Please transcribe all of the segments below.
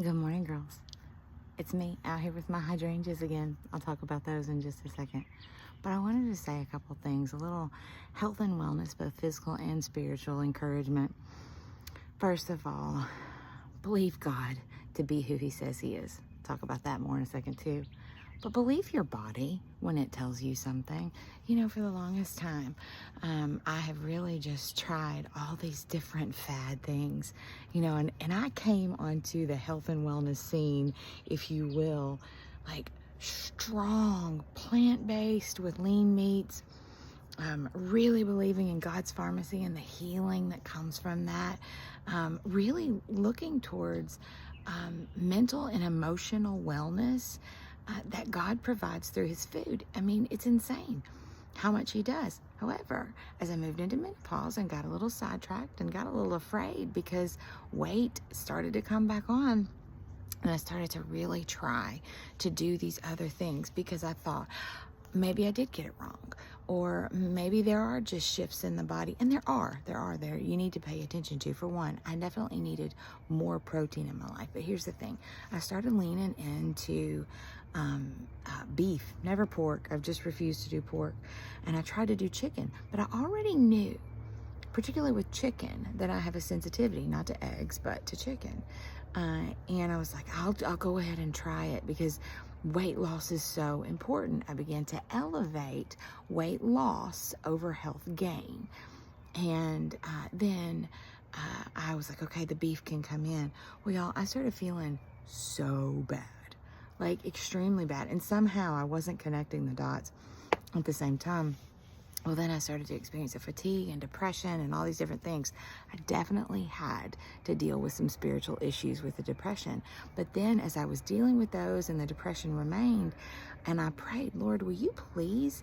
Good morning, girls. It's me out here with my hydrangeas again. I'll talk about those in just a second. But I wanted to say a couple things, a little health and wellness, both physical and spiritual encouragement. First of all, believe God to be who He says He is. Talk about that more in a second too. But believe your body when it tells you something. You know, for the longest time, I have really just tried all these different fad things, you know, and I came onto the health and wellness scene, if you will, like strong, plant-based with lean meats, really believing in God's pharmacy and the healing that comes from that, really looking towards mental and emotional wellness that God provides through His food. I mean, it's insane how much He does. However, as I moved into menopause and got a little sidetracked and got a little afraid because weight started to come back on, and I started to really try to do these other things because I thought, maybe I did get it wrong, or maybe there are just shifts in the body, and there are you need to pay attention to. For one, I definitely needed more protein in my life, but here's the thing. I started leaning into beef, never pork. I've just refused to do pork, and I tried to do chicken, but I already knew, particularly with chicken, that I have a sensitivity, not to eggs, but to chicken. And I was like, I'll go ahead and try it because weight loss is so important. I began to elevate weight loss over health gain. And then I was like, okay, the beef can come in. Well, y'all, I started feeling so bad, like extremely bad. And somehow I wasn't connecting the dots at the same time. Well, then I started to experience a fatigue and depression and all these different things. I definitely had to deal with some spiritual issues with the depression. But then as I was dealing with those and the depression remained, and I prayed, Lord, will you please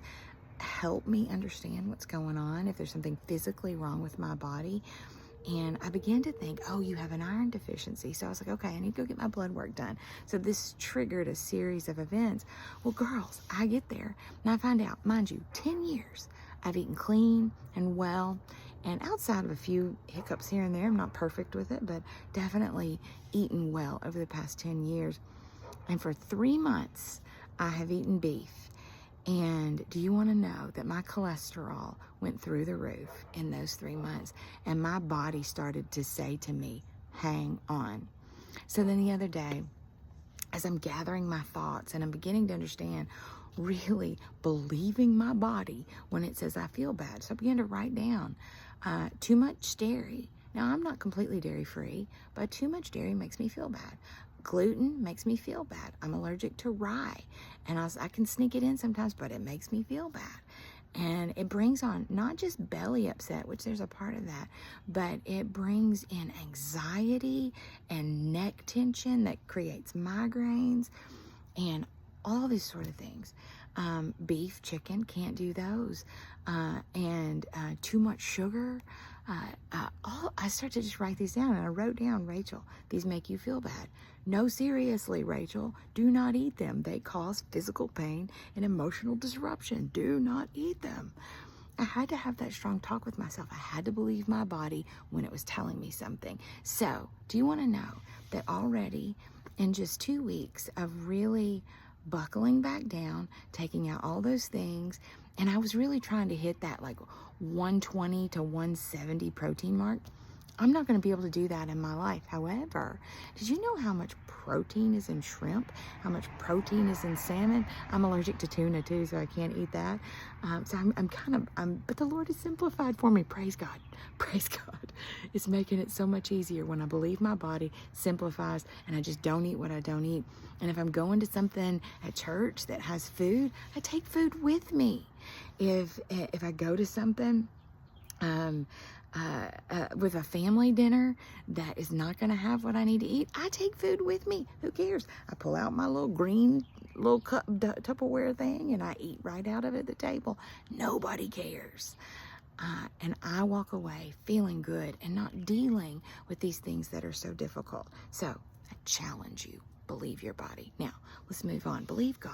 help me understand what's going on, if there's something physically wrong with my body? And I began to think, oh, you have an iron deficiency. So I was like, okay, I need to go get my blood work done. So this triggered a series of events. Well, girls, I get there and I find out, mind you, 10 years I've eaten clean and well. And outside of a few hiccups here and there, I'm not perfect with it, but definitely eaten well over the past 10 years. And for 3 months, I have eaten beef. And do you want to know that my cholesterol went through the roof in those 3 months, and my body started to say to me, hang on. So then the other day, as I'm gathering my thoughts and I'm beginning to understand, really believing my body when it says I feel bad. So I began to write down too much dairy. Now, I'm not completely dairy free, but too much dairy makes me feel bad. Gluten makes me feel bad. I'm allergic to rye, and I can sneak it in sometimes, but it makes me feel bad. And it brings on not just belly upset, which there's a part of that, but it brings in anxiety and neck tension that creates migraines and all these sort of things. Beef, chicken, can't do those. And too much sugar. I started to just write these down, and I wrote down, Rachel, these make you feel bad. No, seriously, Rachel, do not eat them. They cause physical pain and emotional disruption. Do not eat them. I had to have that strong talk with myself. I had to believe my body when it was telling me something. So, do you want to know that already in just 2 weeks of really buckling back down, taking out all those things, and I was really trying to hit that like 120 to 170 protein mark. I'm not going to be able to do that in my life. However, did you know how much protein is in shrimp? How much protein is in salmon? I'm allergic to tuna too, so I can't eat that. So but the Lord has simplified for me. Praise God. Praise God. It's making it so much easier when I believe my body simplifies and I just don't eat what I don't eat. And if I'm going to something at church that has food, I take food with me. If I go to something, with a family dinner that is not going to have what I need to eat, I take food with me. Who cares? I pull out my little green little cup Tupperware thing and I eat right out of it at the table. Nobody cares. And I walk away feeling good and not dealing with these things that are so difficult. So I challenge you. Believe your body. Now, let's move on. Believe God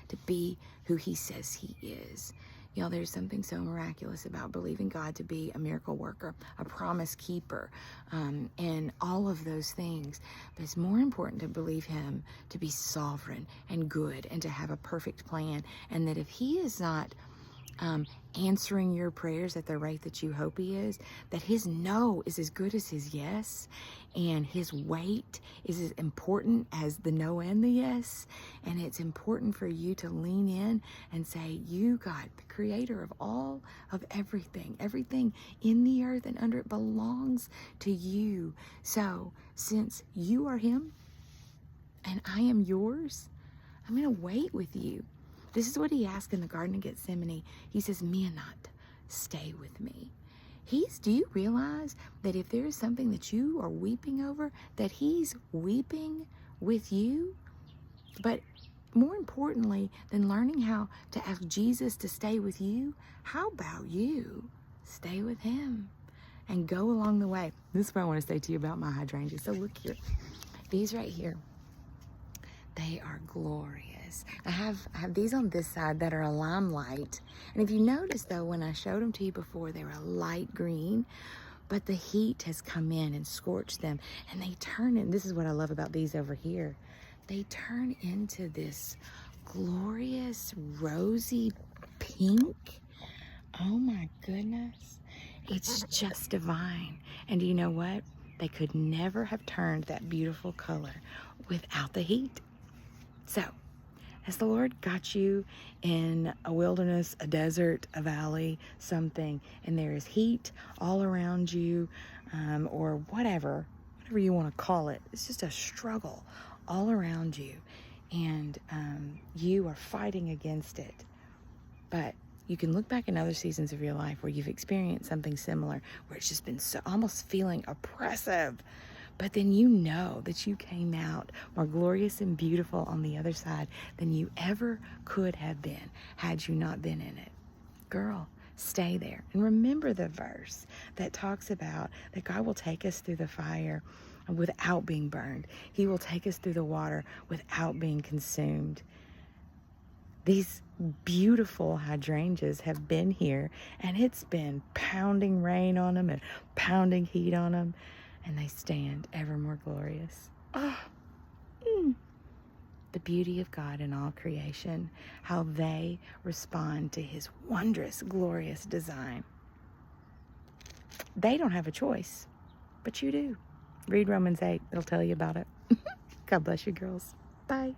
to be who He says He is. Y'all, there's something so miraculous about believing God to be a miracle worker, a promise keeper, and all of those things. But it's more important to believe him to be sovereign and good and to have a perfect plan. And that if he is not answering your prayers at the rate that you hope he is, that his no is as good as his yes, and his wait is as important as the no and the yes. And it's important for you to lean in and say, you, God, the creator of all of everything in the earth and under it belongs to you. So since you are him and I am yours, I'm going to wait with you. This is what he asked in the Garden of Gethsemane. He says, Mianat, stay with me. Do you realize that if there is something that you are weeping over, that he's weeping with you? But more importantly than learning how to ask Jesus to stay with you, how about you stay with him and go along the way? This is what I want to say to you about my hydrangeas. So look here. These right here, they are glorious. I have these on this side that are a limelight. And if you notice, though, when I showed them to you before, they were a light green. But the heat has come in and scorched them. And they turn in. This is what I love about these over here. They turn into this glorious rosy pink. Oh, my goodness. It's just divine. And you know what? They could never have turned that beautiful color without the heat. So, has the Lord got you in a wilderness, a desert, a valley, something, and there is heat all around you, or whatever you want to call it? It's just a struggle all around you, and you are fighting against it. But you can look back in other seasons of your life where you've experienced something similar, where it's just been so almost feeling oppressive. But then you know that you came out more glorious and beautiful on the other side than you ever could have been had you not been in it. Girl, stay there. And remember the verse that talks about that God will take us through the fire without being burned. He will take us through the water without being consumed. These beautiful hydrangeas have been here, and it's been pounding rain on them and pounding heat on them, and they stand ever more glorious. The beauty of God in all creation, how they respond to his wondrous, glorious design. They don't have a choice, but you do. Read Romans 8. It'll tell you about it. God bless you, girls. Bye.